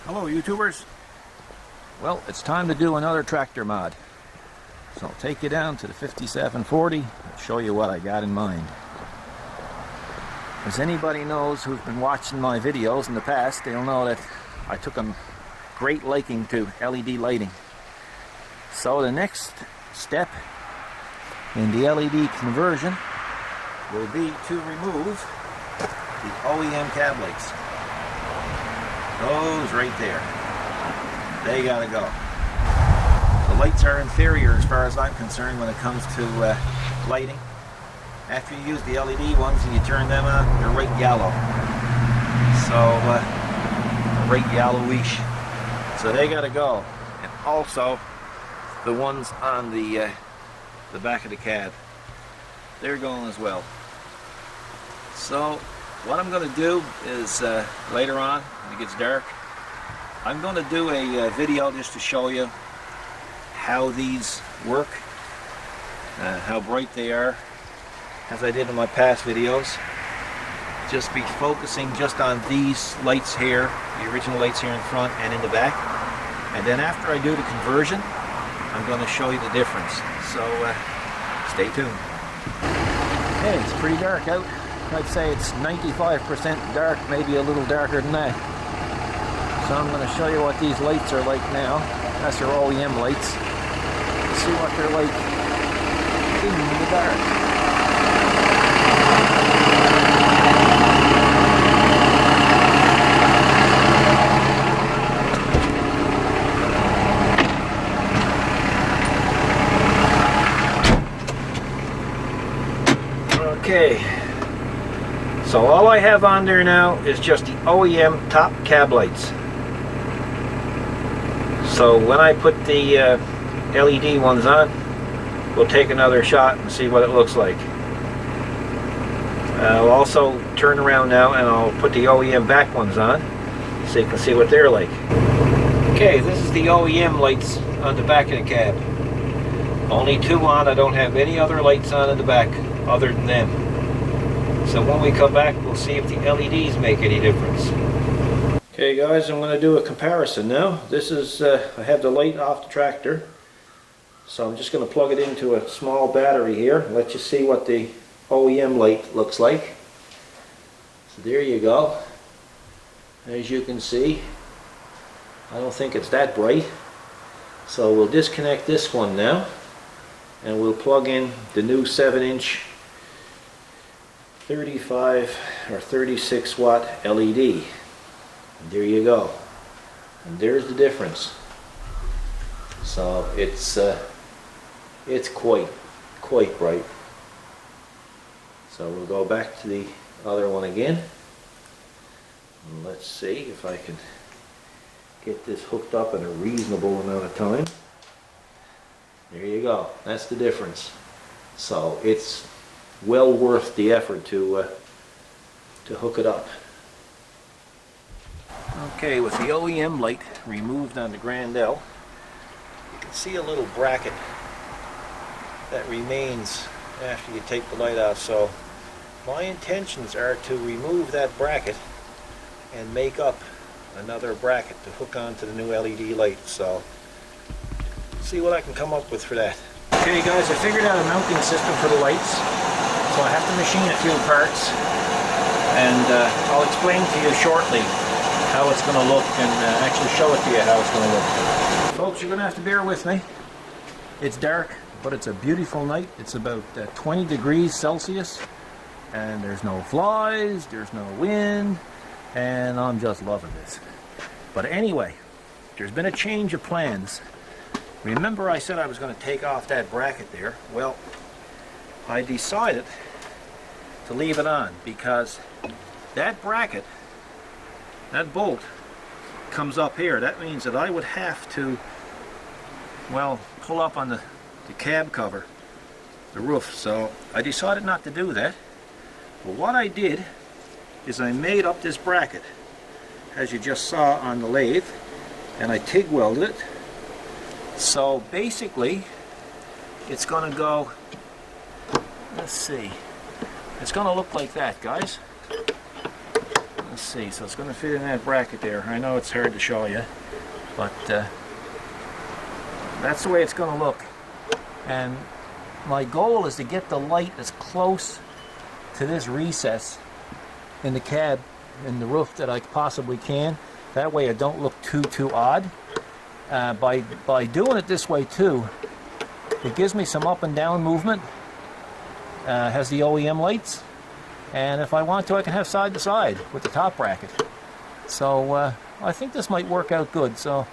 Hello YouTubers. Well, it's time to do another tractor mod. So I'll take you down to the 5740 and show you what I got in mind. As anybody knows who's been watching my videos in the past, they'll know that I took a great liking to LED lighting. So the next step in the LED conversion will be to remove the OEM cab lights. Those right there. They gotta go. The lights are inferior as far as I'm concerned when it comes to lighting. After you use the LED ones and you turn them on, they're right yellow. So, right yellowish. So they gotta go. And also, the ones on the back of the cab, they're going as well. So, what I'm going to do is later on, when it gets dark, I'm going to do a video just to show you how these work, how bright they are, as I did in my past videos. Just be focusing just on these lights here, the original lights here in front and in the back. And then after I do the conversion, I'm going to show you the difference. So stay tuned. Hey, it's pretty dark out. I'd say it's 95% dark, maybe a little darker than that. So I'm going to show you what these lights are like now. That's your OEM lights. See what they're like in the dark. Okay. So all I have on there now is just the OEM top cab lights. So when I put the LED ones on, we'll take another shot and see what it looks like. I'll also turn around now and I'll put the OEM back ones on so you can see what they're like. Okay, this is the OEM lights on the back of the cab. Only two on. I don't have any other lights on in the back other than them. So when we come back, we'll see if the LEDs make any difference. Okay guys, I'm going to do a comparison now. This is, I have the light off the tractor. So I'm just going to plug it into a small battery here and let you see what the OEM light looks like. So there you go. As you can see, I don't think it's that bright. So we'll disconnect this one now and we'll plug in the new 7-inch 35 or 36 watt LED. And there you go. And there's the difference. So it's quite bright. So we'll go back to the other one again. And let's see if I can get this hooked up in a reasonable amount of time. There you go. That's the difference. So it's well worth the effort to hook it up. Okay, with the OEM light removed on the Grand L, you can see a little bracket that remains after you take the light off. So my intentions are to remove that bracket and make up another bracket to hook onto the new LED light. So see what I can come up with for that. Okay guys, I figured out a mounting system for the lights. So I have to machine a few parts, and I'll explain to you shortly how it's going to look and actually show it to you how it's going to look. Folks, you're going to have to bear with me. It's dark, but it's a beautiful night. It's about 20 degrees Celsius, and there's no flies, there's no wind, and I'm just loving this. But anyway, there's been a change of plans. Remember I said I was going to take off that bracket there? Well, I decided to leave it on because that bracket, that bolt, comes up here. That means that I would have to, well, pull up on the cab cover, the roof. So I decided not to do that. But what I did is I made up this bracket, as you just saw on the lathe, and I TIG welded it. So basically, it's going to go, let's see, it's going to look like that, guys. let's see, so it's going to fit in that bracket there. I know it's hard to show you, but that's the way it's going to look. And my goal is to get the light as close to this recess in the cab, in the roof, that I possibly can. That way I don't look too odd. By doing it this way too, it gives me some up and down movement. Has the OEM lights, and if I want to, I can have side to side with the top bracket. So I think this might work out good. So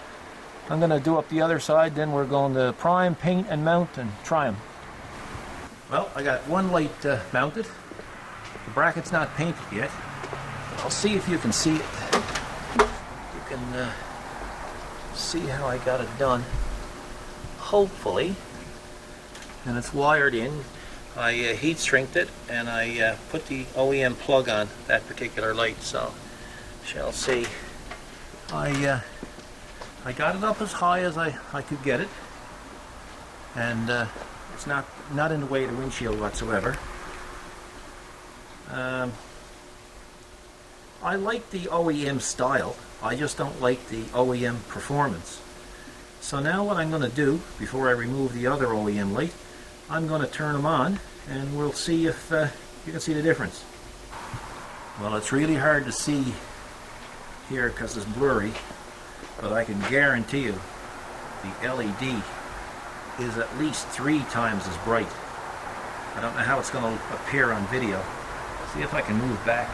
I'm going to do up the other side, then we're going to prime, paint, and mount, and try them. Well, I got one light mounted. The bracket's not painted yet. I'll see if you can see it. You can see how I got it done. Hopefully. And it's wired in. I heat shrinked it, and I put the OEM plug on that particular light, so shall see. I got it up as high as I could get it, and it's not in the way of the windshield whatsoever. I like the OEM style, I just don't like the OEM performance. So now what I'm going to do, before I remove the other OEM light, I'm going to turn them on, and we'll see if you can see the difference. Well, it's really hard to see here because it's blurry, but I can guarantee you the LED is at least 3 times as bright. I don't know how it's going to appear on video. See if I can move back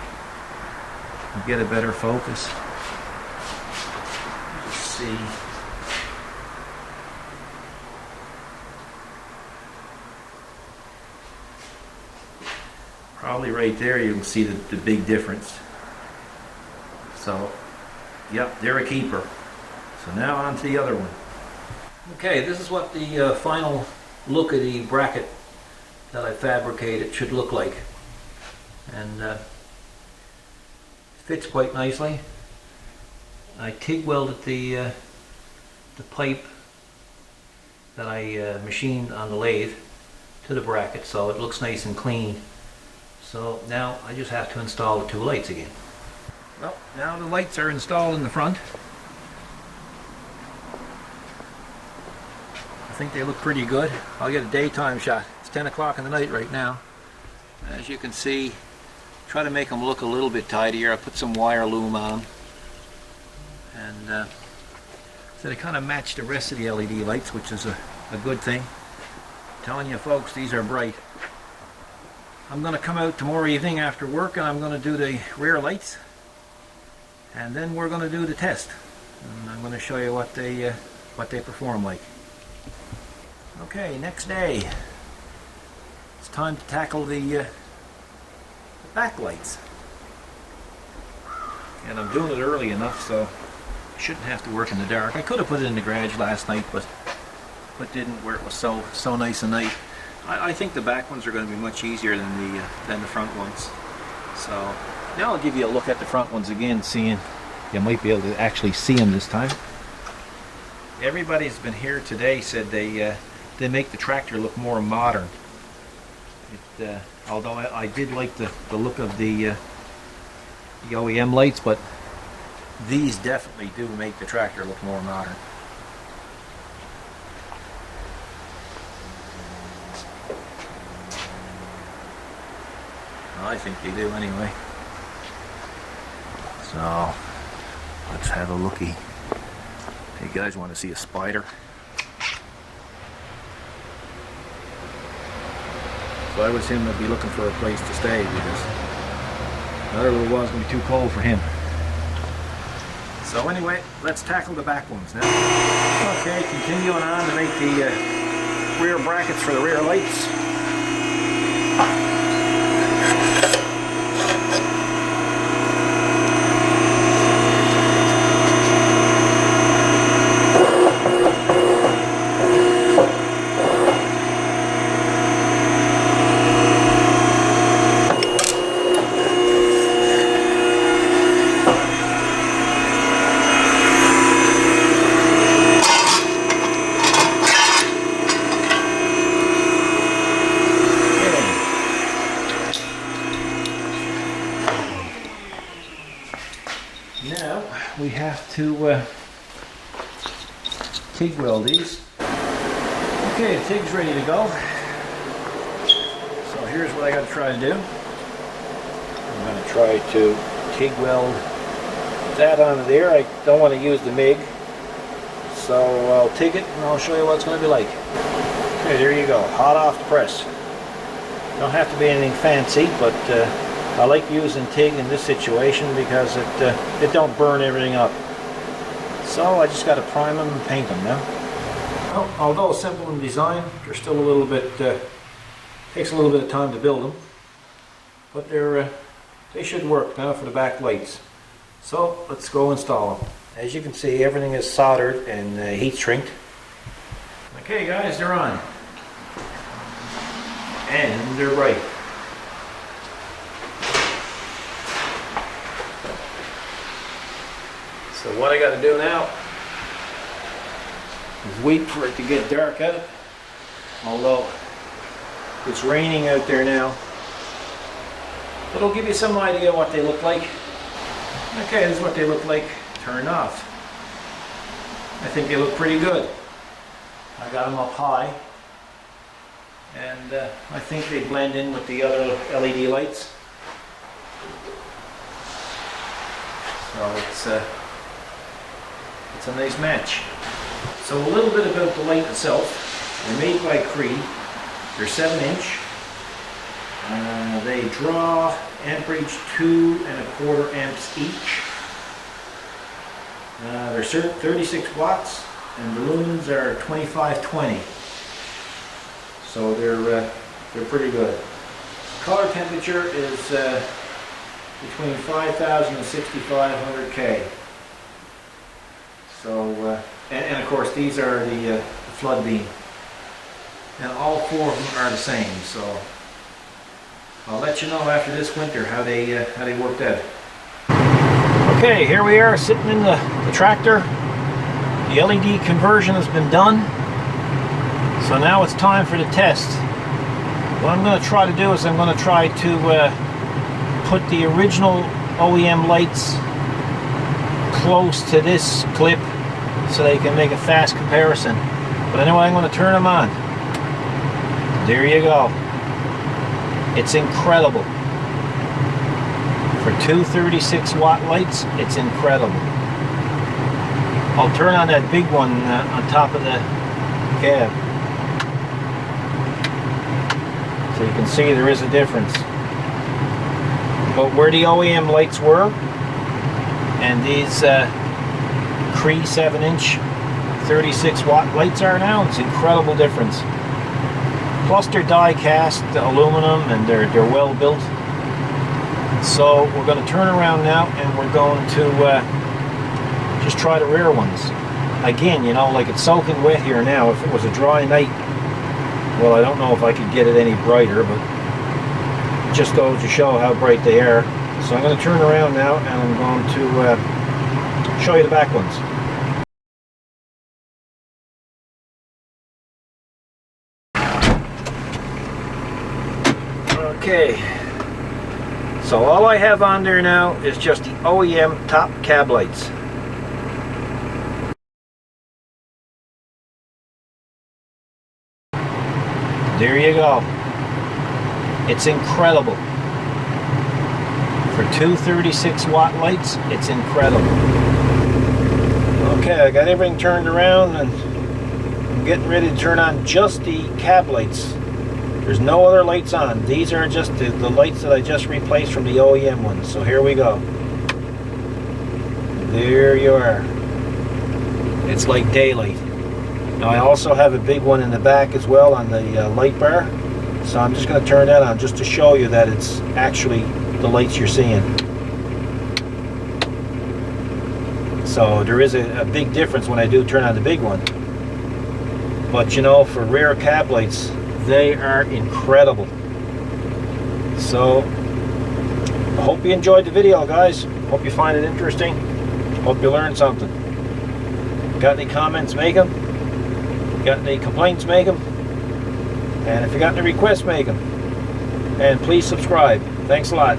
and get a better focus. Let's see. Probably right there you can see the big difference. So, yep, they're a keeper. So now on to the other one. Okay, this is what the final look of the bracket that I fabricated should look like. And fits quite nicely. I TIG welded the pipe that I machined on the lathe to the bracket, so it looks nice and clean. So now I just have to install the 2 lights again. Well, now the lights are installed in the front. I think they look pretty good. I'll get a daytime shot. It's 10 o'clock in the night right now. As you can see, try to make them look a little bit tidier. I put some wire loom on them. And so they kind of match the rest of the LED lights, which is a good thing. I'm telling you folks, these are bright. I'm going to come out tomorrow evening after work, and I'm going to do the rear lights, and then we're going to do the test, and I'm going to show you what they perform like. Okay, next day. It's time to tackle the backlights, and I'm doing it early enough so I shouldn't have to work in the dark. I could have put it in the garage last night, but didn't, where it was so nice and night. I think the back ones are going to be much easier than the front ones. So now I'll give you a look at the front ones again, seeing you might be able to actually see them this time. Everybody's been here today said they make the tractor look more modern. Although I did like the look of the OEM lights, but these definitely do make the tractor look more modern. I think they do anyway. So let's have a looky. Hey guys, want to see a spider? If I was him, I'd be looking for a place to stay, because another little while is going to be too cold for him. So anyway, let's tackle the back ones now. Okay, continuing on to make the rear brackets for the rear lights. Now we have to TIG weld these. Okay, the TIG's ready to go. So here's what I got to try to do. I'm going to try to TIG weld that onto there. I don't want to use the MIG, so I'll TIG it and I'll show you what it's going to be like. Okay, there you go, hot off the press. Don't have to be anything fancy, but I like using TIG in this situation because it don't burn everything up. So I just got to prime them and paint them now. Well, although simple in design, they're still a little bit, takes a little bit of time to build them. But they should work now for the back lights. So let's go install them. As you can see, everything is soldered and heat shrinked. Okay guys, they're on. And they're bright. So what I got to do now is wait for it to get dark out. Although it's raining out there now. It'll give you some idea what they look like. Okay, this is what they look like turned off. I think they look pretty good. I got them up high. And I think they blend in with the other LED lights. So it's a nice match. So a little bit about the light itself. They're made by Cree. They're 7-inch. They draw amperage 2¼ amps each. They're 36 watts and the lumens are 2520. So they're pretty good. Color temperature is between 5,000 and 6,500 K. So and of course these are the flood beam, and all 4 of them are the same. So I'll let you know after this winter how they worked out. Okay, here we are sitting in the tractor. The LED conversion has been done. So now it's time for the test. What I'm going to try to do is I'm going to try to put the original OEM lights close to this clip so they can make a fast comparison. But anyway, I'm going to turn them on. There you go. It's incredible. For 2 36-watt lights, it's incredible. I'll turn on that big one on top of the cab. So you can see there is a difference. But where the OEM lights were, and these Cree 7-inch 36-watt lights are now, it's an incredible difference. Plus they're die-cast aluminum and they're well built. So we're going to turn around now and we're going to just try the rear ones. Again, you know, like it's soaking wet here now. If it was a dry night, well, I don't know if I could get it any brighter, but it just goes to show how bright they are. So I'm going to turn around now and I'm going to show you the back ones. Okay, so all I have on there now is just the OEM top cab lights. There you go. It's incredible. For 2 36-watt lights, it's incredible. Okay, I got everything turned around and I'm getting ready to turn on just the cab lights. There's no other lights on. These are just the lights that I just replaced from the OEM ones. So here we go. There you are. It's like daylight. Now I also have a big one in the back as well on the light bar. So I'm just going to turn that on just to show you that it's actually the lights you're seeing. So there is a big difference when I do turn on the big one. But you know, for rear cab lights, they are incredible. So I hope you enjoyed the video, guys. Hope you find it interesting. Hope you learned something. Got any comments, make them. Got any complaints, make them. And if you got any requests, make them. And please subscribe. Thanks a lot.